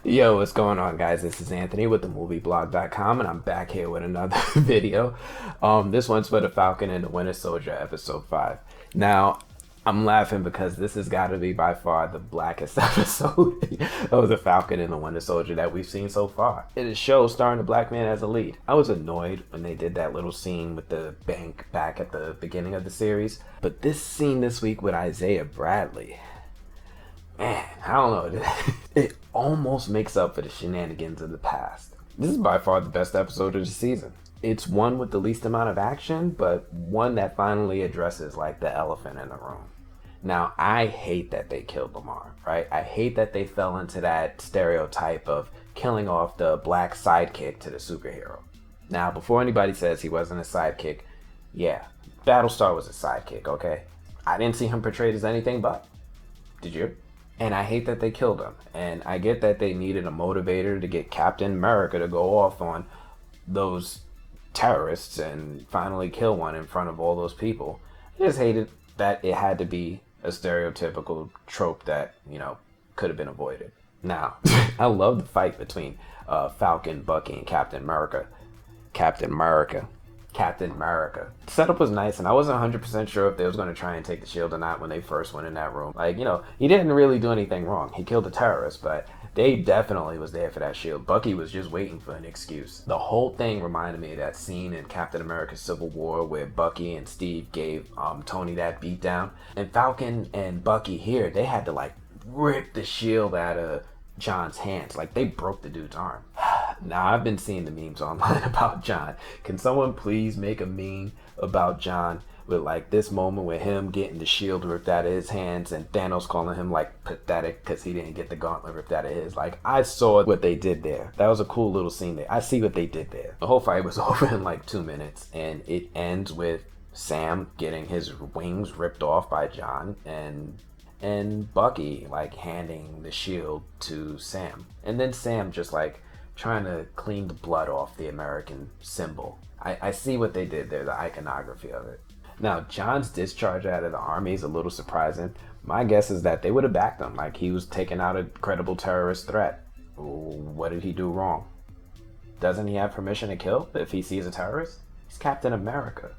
Yo, what's going on, guys? This is Anthony with themovieblog.com, and I'm back here with another video. This one's for the Falcon and the Winter Soldier, episode 5. Now, I'm laughing because this has got to be by far the blackest episode of the Falcon and the Winter Soldier that we've seen so far. It is a show starring a black man as a lead. I was annoyed when they did that little scene with the bank back at the beginning of the series, but this scene this week with Isaiah Bradley, man, I don't know. It almost makes up for the shenanigans of the past. This is by far the best episode of the season. It's one with the least amount of action, but one that finally addresses like the elephant in the room. Now, I hate that they killed Lamar, right? I hate that they fell into that stereotype of killing off the black sidekick to the superhero. Now, before anybody says he wasn't a sidekick, yeah, Battlestar was a sidekick, okay? I didn't see him portrayed as anything but. Did you? And I hate that they killed him. And I get that they needed a motivator to get Captain America to go off on those terrorists and finally kill one in front of all those people. I just hated that it had to be a stereotypical trope that, could have been avoided. Now, I love the fight between Falcon, Bucky, and Captain America. Captain America. The setup was nice, and I wasn't 100% sure if they was going to try and take the shield or not when they first went in that room. Like, he didn't really do anything wrong. He killed a terrorist, but they definitely was there for that shield. Bucky was just waiting for an excuse. The whole thing reminded me of that scene in Captain America Civil War where Bucky and Steve gave Tony that beatdown. And Falcon and Bucky here, they had to, rip the shield out of John's hands. Like, they broke the dude's arm. Now, I've been seeing the memes online about John. Can someone please make a meme about John with this moment with him getting the shield ripped out of his hands and Thanos calling him pathetic because he didn't get the gauntlet ripped out of his? I saw what they did there. That was a cool little scene there. I see what they did there. The whole fight was over in 2 minutes, and it ends with Sam getting his wings ripped off by John and Bucky handing the shield to Sam, and then Sam just trying to clean the blood off the American symbol. I see what they did there, the iconography of it. Now, John's discharge out of the army is a little surprising. My guess is that they would have backed him, he was taking out a credible terrorist threat. What did he do wrong? Doesn't he have permission to kill if he sees a terrorist? He's Captain America.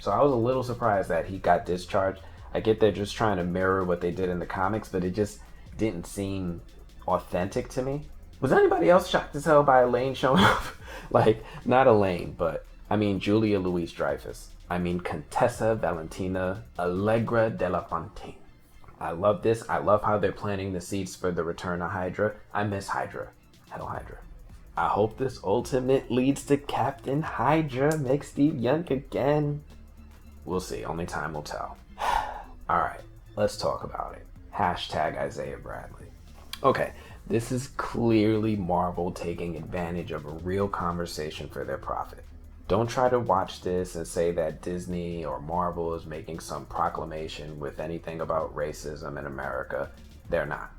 So I was a little surprised that he got discharged. I get they're just trying to mirror what they did in the comics, but it just didn't seem authentic to me. Was anybody else shocked as hell by Elaine showing up? Not Elaine, but Julia Louis-Dreyfus. Contessa Valentina Allegra de la Fontaine. I love this. I love how they're planting the seeds for the return of Hydra. I miss Hydra. Hell, Hydra. I hope this ultimate leads to Captain Hydra. Make Steve young again. We'll see. Only time will tell. Alright, let's talk about it. Hashtag Isaiah Bradley. Okay, this is clearly Marvel taking advantage of a real conversation for their profit. Don't try to watch this and say that Disney or Marvel is making some proclamation with anything about racism in America. They're not.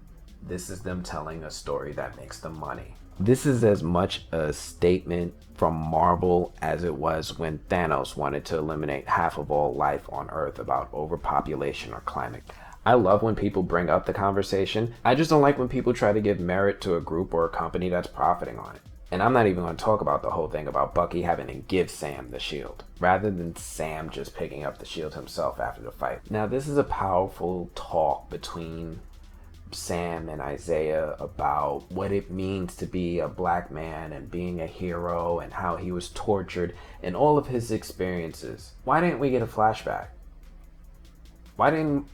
This is them telling a story that makes them money. This is as much a statement from Marvel as it was when Thanos wanted to eliminate half of all life on Earth about overpopulation or climate. I love when people bring up the conversation. I just don't like when people try to give merit to a group or a company that's profiting on it. And I'm not even going to talk about the whole thing about Bucky having to give Sam the shield, rather than Sam just picking up the shield himself after the fight. Now, this is a powerful talk between Sam and Isaiah about what it means to be a black man and being a hero and how he was tortured and all of his experiences. Why didn't we get a flashback? Why didn't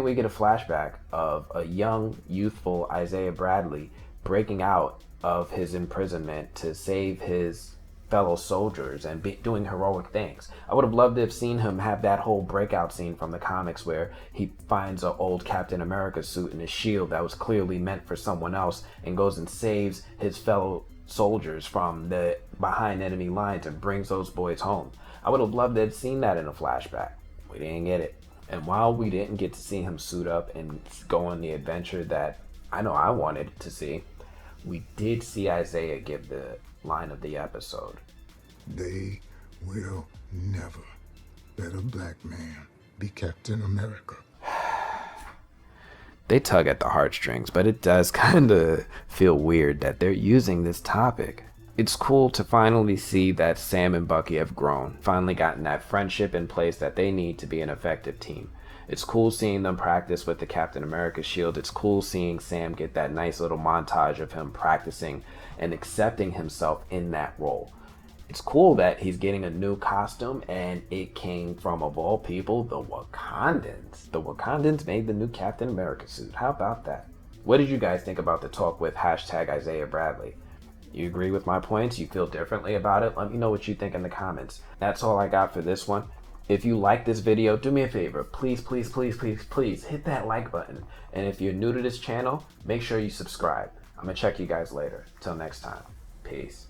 we get a flashback of a young, youthful Isaiah Bradley breaking out of his imprisonment to save his fellow soldiers and doing heroic things? I would have loved to have seen him have that whole breakout scene from the comics where he finds an old Captain America suit and a shield that was clearly meant for someone else and goes and saves his fellow soldiers from the behind enemy lines and brings those boys home. I would have loved to have seen that in a flashback. We didn't get it. And while we didn't get to see him suit up and go on the adventure that I know I wanted to see, we did see Isaiah give the line of the episode. They will never let a black man be Captain America. They tug at the heartstrings, but it does kind of feel weird that they're using this topic. It's cool to finally see that Sam and Bucky have grown, finally gotten that friendship in place that they need to be an effective team. It's cool seeing them practice with the Captain America shield. It's cool seeing Sam get that nice little montage of him practicing and accepting himself in that role. It's cool that he's getting a new costume, and it came from, of all people, the Wakandans. The Wakandans made the new Captain America suit. How about that? What did you guys think about the talk with hashtag Isaiah Bradley? You agree with my points? You feel differently about it? Let me know what you think in the comments. That's all I got for this one. If you like this video, do me a favor. Please, please, please, please, please hit that like button. And if you're new to this channel, make sure you subscribe. I'm going to check you guys later. Till next time. Peace.